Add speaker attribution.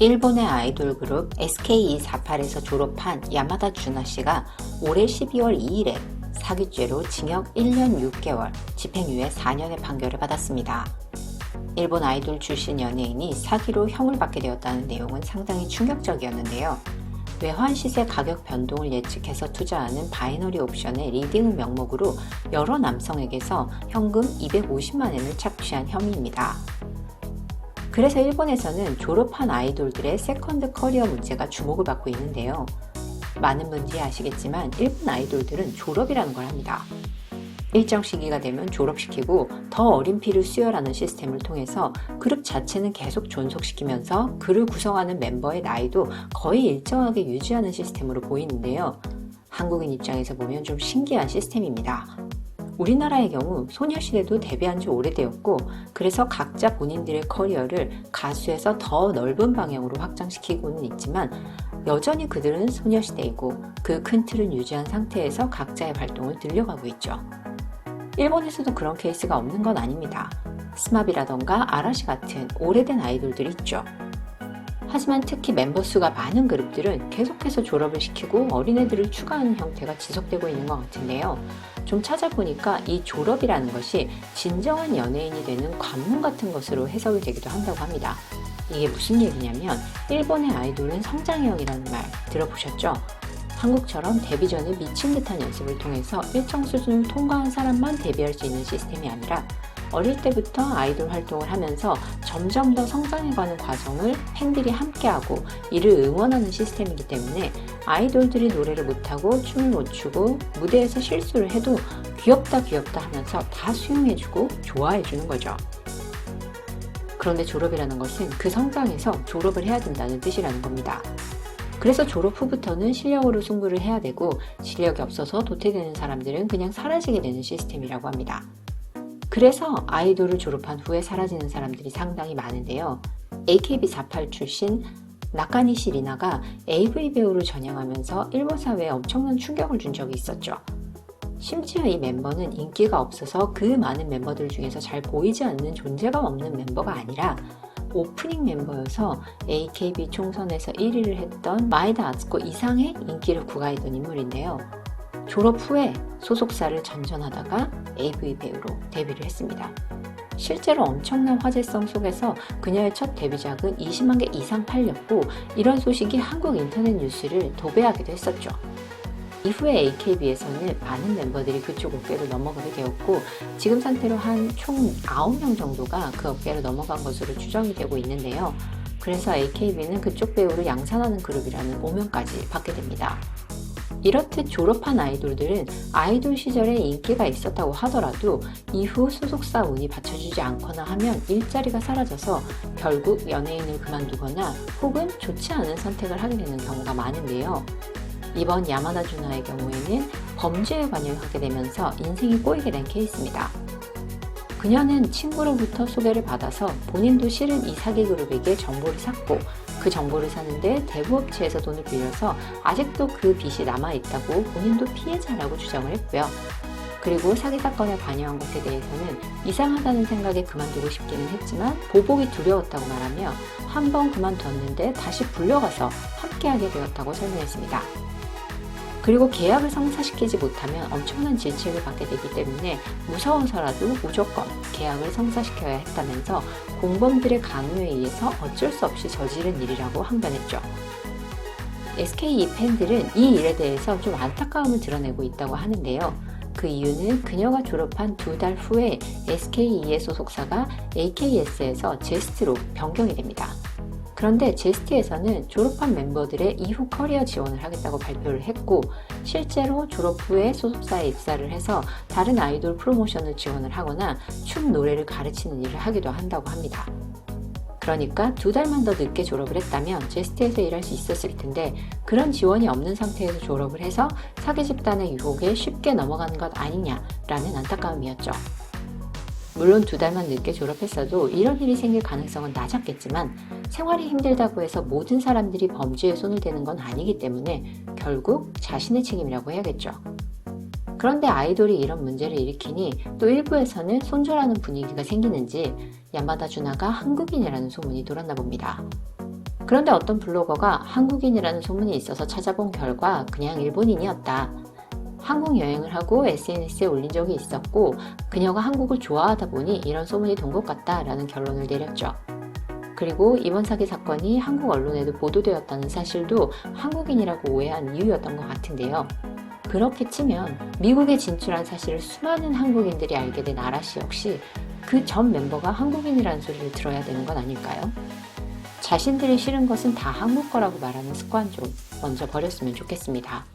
Speaker 1: 일본의 아이돌 그룹 SKE48에서 졸업한 야마다 주나 씨가 올해 12월 2일에 사기죄로 징역 1년 6개월, 집행유예 4년의 판결을 받았습니다. 일본 아이돌 출신 연예인이 사기로 형을 받게 되었다는 내용은 상당히 충격적이었는데요. 외환 시세 가격 변동을 예측해서 투자하는 바이너리 옵션의 리딩 명목으로 여러 남성에게서 현금 250만 엔을 착취한 혐의입니다. 그래서 일본에서는 졸업한 아이돌들의 세컨드 커리어 문제가 주목을 받고 있는데요. 많은 분들이 아시겠지만 일본 아이돌들은 졸업이라는 걸 합니다. 일정 시기가 되면 졸업시키고 더 어린 피를 수혈하는 시스템을 통해서 그룹 자체는 계속 존속시키면서 그를 구성하는 멤버의 나이도 거의 일정하게 유지하는 시스템으로 보이는데요. 한국인 입장에서 보면 좀 신기한 시스템입니다. 우리나라의 경우 소녀시대도 데뷔한 지 오래되었고 그래서 각자 본인들의 커리어를 가수에서 더 넓은 방향으로 확장시키고는 있지만 여전히 그들은 소녀시대이고 그 큰 틀은 유지한 상태에서 각자의 활동을 늘려가고 있죠. 일본에서도 그런 케이스가 없는 건 아닙니다. 스마비라던가 아라시 같은 오래된 아이돌들이 있죠. 하지만 특히 멤버 수가 많은 그룹들은 계속해서 졸업을 시키고 어린애들을 추가하는 형태가 지속되고 있는 것 같은데요. 좀 찾아보니까 이 졸업이라는 것이 진정한 연예인이 되는 관문 같은 것으로 해석이 되기도 한다고 합니다. 이게 무슨 얘기냐면 일본의 아이돌은 성장형이라는 말 들어보셨죠? 한국처럼 데뷔 전에 미친 듯한 연습을 통해서 일정 수준을 통과한 사람만 데뷔할 수 있는 시스템이 아니라 어릴 때부터 아이돌 활동을 하면서 점점 더 성장해가는 과정을 팬들이 함께하고 이를 응원하는 시스템이기 때문에 아이돌들이 노래를 못하고 춤을 못 추고 무대에서 실수를 해도 귀엽다 하면서 다 수용해주고 좋아해주는 거죠. 그런데 졸업이라는 것은 그 성장에서 졸업을 해야 된다는 뜻이라는 겁니다. 그래서 졸업 후부터는 실력으로 승부를 해야 되고 실력이 없어서 도태되는 사람들은 그냥 사라지게 되는 시스템이라고 합니다. 그래서 아이돌을 졸업한 후에 사라지는 사람들이 상당히 많은데요. AKB48 출신 나카니시 리나가 AV 배우로 전향하면서 일본 사회에 엄청난 충격을 준 적이 있었죠. 심지어 이 멤버는 인기가 없어서 그 많은 멤버들 중에서 잘 보이지 않는 존재감 없는 멤버가 아니라 오프닝 멤버여서 AKB 총선에서 1위를 했던 마에다 아츠코 이상의 인기를 구가했던 인물인데요. 졸업 후에 소속사를 전전하다가 AV 배우로 데뷔를 했습니다. 실제로 엄청난 화제성 속에서 그녀의 첫 데뷔작은 20만 개 이상 팔렸고 이런 소식이 한국 인터넷 뉴스를 도배하기도 했었죠. 이후에 AKB에서는 많은 멤버들이 그쪽 업계로 넘어가게 되었고 지금 상태로 한 총 9명 정도가 그 업계로 넘어간 것으로 추정이 되고 있는데요. 그래서 AKB는 그쪽 배우를 양산하는 그룹이라는 오명까지 받게 됩니다. 이렇듯 졸업한 아이돌들은 아이돌 시절에 인기가 있었다고 하더라도 이후 소속사 운이 받쳐주지 않거나 하면 일자리가 사라져서 결국 연예인을 그만두거나 혹은 좋지 않은 선택을 하게 되는 경우가 많은데요. 이번 야마다 주나의 경우에는 범죄에 관여하게 되면서 인생이 꼬이게 된 케이스입니다. 그녀는 친구로부터 소개를 받아서 본인도 실은 이 사기 그룹에게 정보를 샀고 그 정보를 사는데 대부업체에서 돈을 빌려서 아직도 그 빚이 남아있다고 본인도 피해자라고 주장을 했고요. 그리고 사기 사건에 관여한 것에 대해서는 이상하다는 생각에 그만두고 싶기는 했지만 보복이 두려웠다고 말하며 한 번 그만뒀는데 다시 불려가서 함께하게 되었다고 설명했습니다. 그리고 계약을 성사시키지 못하면 엄청난 질책을 받게 되기 때문에 무서워서라도 무조건 계약을 성사시켜야 했다면서 공범들의 강요에 의해서 어쩔 수 없이 저지른 일이라고 항변했죠. SKE 팬들은 이 일에 대해서 좀 안타까움을 드러내고 있다고 하는데요. 그 이유는 그녀가 졸업한 2달 후에 SKE의 소속사가 AKS에서 제스트로 변경이 됩니다. 그런데 제스트에서는 졸업한 멤버들의 이후 커리어 지원을 하겠다고 발표를 했고 실제로 졸업 후에 소속사에 입사를 해서 다른 아이돌 프로모션을 지원을 하거나 춤, 노래를 가르치는 일을 하기도 한다고 합니다. 그러니까 2달만 더 늦게 졸업을 했다면 제스트에서 일할 수 있었을 텐데 그런 지원이 없는 상태에서 졸업을 해서 사기 집단의 유혹에 쉽게 넘어가는 것 아니냐라는 안타까움이었죠. 물론 2달만 늦게 졸업했어도 이런 일이 생길 가능성은 낮았겠지만 생활이 힘들다고 해서 모든 사람들이 범죄에 손을 대는 건 아니기 때문에 결국 자신의 책임이라고 해야겠죠. 그런데 아이돌이 이런 문제를 일으키니 또 일부에서는 손절하는 분위기가 생기는지 야마다 주나가 한국인이라는 소문이 돌았나 봅니다. 그런데 어떤 블로거가 한국인이라는 소문이 있어서 찾아본 결과 그냥 일본인이었다. 한국 여행을 하고 SNS에 올린 적이 있었고 그녀가 한국을 좋아하다 보니 이런 소문이 돈 것 같다라는 결론을 내렸죠. 그리고 이번 사기 사건이 한국 언론에도 보도되었다는 사실도 한국인이라고 오해한 이유였던 것 같은데요. 그렇게 치면 미국에 진출한 사실을 수많은 한국인들이 알게 된 아라씨 역시 그 전 멤버가 한국인이라는 소리를 들어야 되는 건 아닐까요? 자신들이 싫은 것은 다 한국 거라고 말하는 습관 좀 먼저 버렸으면 좋겠습니다.